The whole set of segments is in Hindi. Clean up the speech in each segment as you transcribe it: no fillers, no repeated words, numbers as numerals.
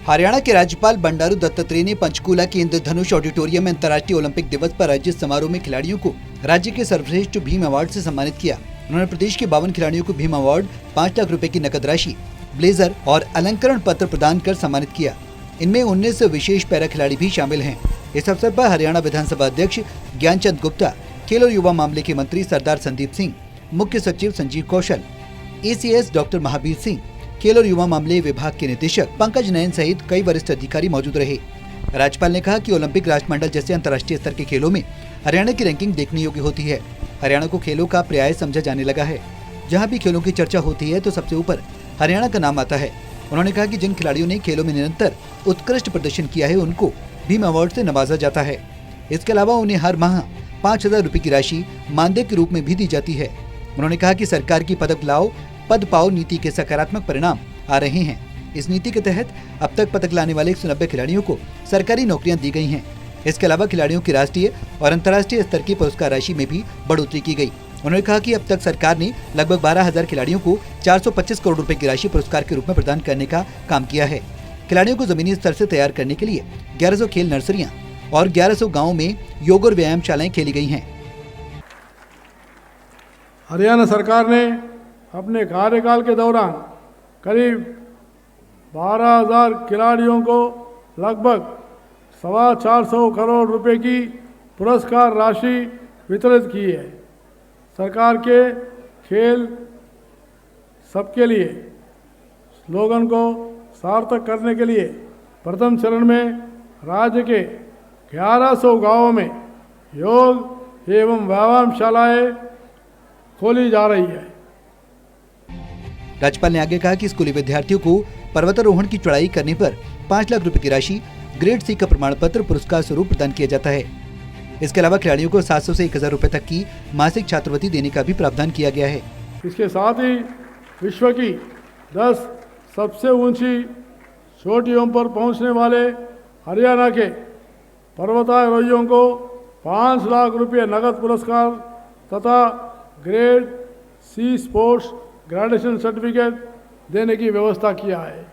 हरियाणा के राज्यपाल बंडारू दत्तात्रेय ने पंचकूला के इंद्रधनुष ऑडिटोरियम में अंतर्राष्ट्रीय ओलंपिक दिवस पर आयोजित समारोह में खिलाड़ियों को राज्य के सर्वश्रेष्ठ भीम अवार्ड से सम्मानित किया। उन्होंने प्रदेश के 52 खिलाड़ियों को भीम अवार्ड, 5 लाख रुपए की नकद राशि, ब्लेजर और अलंकरण पत्र प्रदान कर सम्मानित किया। इनमें 19 विशेष पैरा खिलाड़ी भी शामिल हैं। इस अवसर पर हरियाणा विधानसभा अध्यक्ष ज्ञानचंद गुप्ता, खेल और युवा मामले के मंत्री सरदार संदीप सिंह, मुख्य सचिव संजीव कौशल, ACS डॉक्टर महावीर सिंह, खेल और युवा मामले विभाग के निदेशक पंकज नयन सहित कई वरिष्ठ अधिकारी मौजूद रहे। राज्यपाल ने कहा कि ओलंपिक राष्ट्रमंडल जैसे अंतर्राष्ट्रीय स्तर के खेलों में हरियाणा की रैंकिंग देखने योग्य होती है। हरियाणा को खेलों का पर्याय समझा जाने लगा है। जहां भी खेलों की चर्चा होती है तो सबसे ऊपर हरियाणा का नाम आता है। उन्होंने कहा कि जिन खिलाड़ियों ने खेलों में निरंतर उत्कृष्ट प्रदर्शन किया है उनको भीम अवार्ड से नवाजा जाता है। इसके अलावा उन्हें हर माह 5,000 रुपए की राशि मानदेय के रूप में भी दी जाती है। उन्होंने कहा कि सरकार की पदक लाओ पद पाओ नीति के सकारात्मक परिणाम आ रहे हैं। इस नीति के तहत अब तक पदक लाने वाले 190 खिलाड़ियों को सरकारी नौकरियां दी गई हैं। इसके अलावा खिलाड़ियों की राष्ट्रीय और अंतर्राष्ट्रीय स्तर की पुरस्कार राशि में भी बढ़ोतरी की गई। उन्होंने कहा कि अब तक सरकार ने लगभग 12,000 खिलाड़ियों को 425 करोड़ रुपए की राशि पुरस्कार के रूप में प्रदान करने का काम किया है। खिलाड़ियों को जमीनी स्तर से तैयार करने के लिए 1100 खेल नर्सरियां और 1100 गाँव में योग और व्यायामशालाएं खेली गई हैं। हरियाणा सरकार ने अपने कार्यकाल के दौरान करीब 12,000 खिलाड़ियों को लगभग 425 करोड़ रुपए की पुरस्कार राशि वितरित की है। सरकार के खेल सबके लिए स्लोगन को सार्थक करने के लिए प्रथम चरण में राज्य के 1100 गांवों में योग एवं व्यायामशालाएं खोली जा रही है। राज्यपाल ने आगे कहा कि स्कूली विद्यार्थियों को पर्वतारोहण की चढ़ाई करने पर 5 लाख रुपए की राशि, ग्रेड C का प्रमाण पत्र पुरस्कार स्वरूप प्रदान किया जाता है। इसके अलावा खिलाड़ियों को 700 से 1,000 रुपए तक की मासिक छात्रवृत्ति देने का भी प्रावधान किया गया है। इसके साथ ही विश्व की 10 सबसे ऊंची चोटियों पर पहुंचने वाले हरियाणा के पर्वतारोहियों को 5 लाख रुपये नगद पुरस्कार तथा grade C sports graduation certificate देने की व्यवस्था किया है।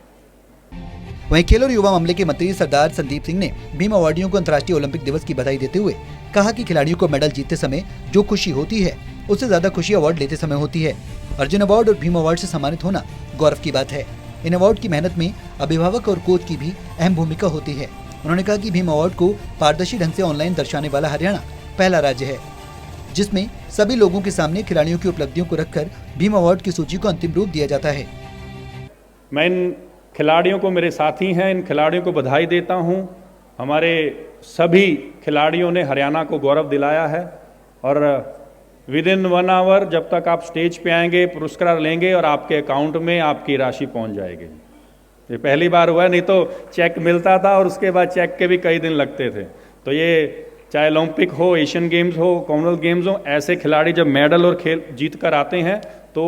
वहीं खेल और युवा मामले के मंत्री सरदार संदीप सिंह ने भीम अवार्डियों को अंतर्राष्ट्रीय ओलंपिक दिवस की बधाई देते हुए कहा कि खिलाड़ियों को मेडल जीतते समय जो खुशी होती है उससे ज्यादा खुशी अवार्ड लेते समय होती है। अर्जुन अवार्ड और भीम अवार्ड से सम्मानित होना गौरव की बात है। इन अवार्ड की मेहनत में अभिभावक और कोच की भी अहम भूमिका होती है। उन्होंने कहा कि भीम अवार्ड को पारदर्शी ढंग से ऑनलाइन दर्शाने वाला हरियाणा पहला राज्य है जिसमें सभी लोगों के सामने खिलाड़ियों की उपलब्धियों को रखकर भीम अवार्ड की सूची को अंतिम रूप दिया जाता है। मैं इन खिलाड़ियों को, मेरे साथी हैं, इन खिलाड़ियों को बधाई देता हूं। हमारे सभी खिलाड़ियों ने हरियाणा को गौरव दिलाया है और विद इन 1 आवर जब तक आप स्टेज पे आएंगे, पुरस्कार लेंगे और आपके अकाउंट में आपकी राशि पहुंच जाएगी। ये पहली बार हुआ, नहीं तो चेक मिलता था और उसके बाद चेक के भी कई दिन लगते थे। तो ये चाहे ओलंपिक हो, एशियन गेम्स हो, कॉमनवेल्थ गेम्स हो, ऐसे खिलाड़ी जब मेडल और खेल जीत कर आते हैं तो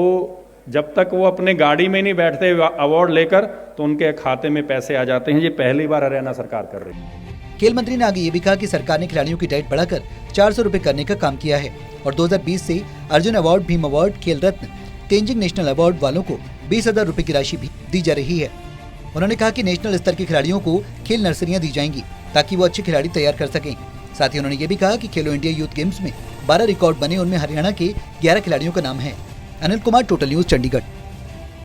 जब तक वो अपने गाड़ी में नहीं बैठते अवार्ड लेकर तो उनके खाते में पैसे आ जाते हैं। ये पहली बार हरियाणा सरकार कर रही है। खेल मंत्री ने आगे ये भी कहा कि सरकार ने खिलाड़ियों की डाइट बढ़ाकर 400 रुपए करने का काम किया है और 2020 से अर्जुन अवार्ड, भीम अवार्ड, खेल रत्न, तेंजिंग नेशनल अवार्ड वालों को 20,000 रुपए की राशि भी दी जा रही है। उन्होंने कहा कि नेशनल स्तर के खिलाड़ियों को खेल नर्सरियां दी जाएंगी ताकि वो अच्छे खिलाड़ी तैयार कर सकें। साथ ही उन्होंने ये भी कहा कि खेलो इंडिया यूथ गेम्स में 12 रिकॉर्ड बने, उनमें हरियाणा के 11 खिलाड़ियों का नाम है। Anil Kumar, total news, Chandigarh.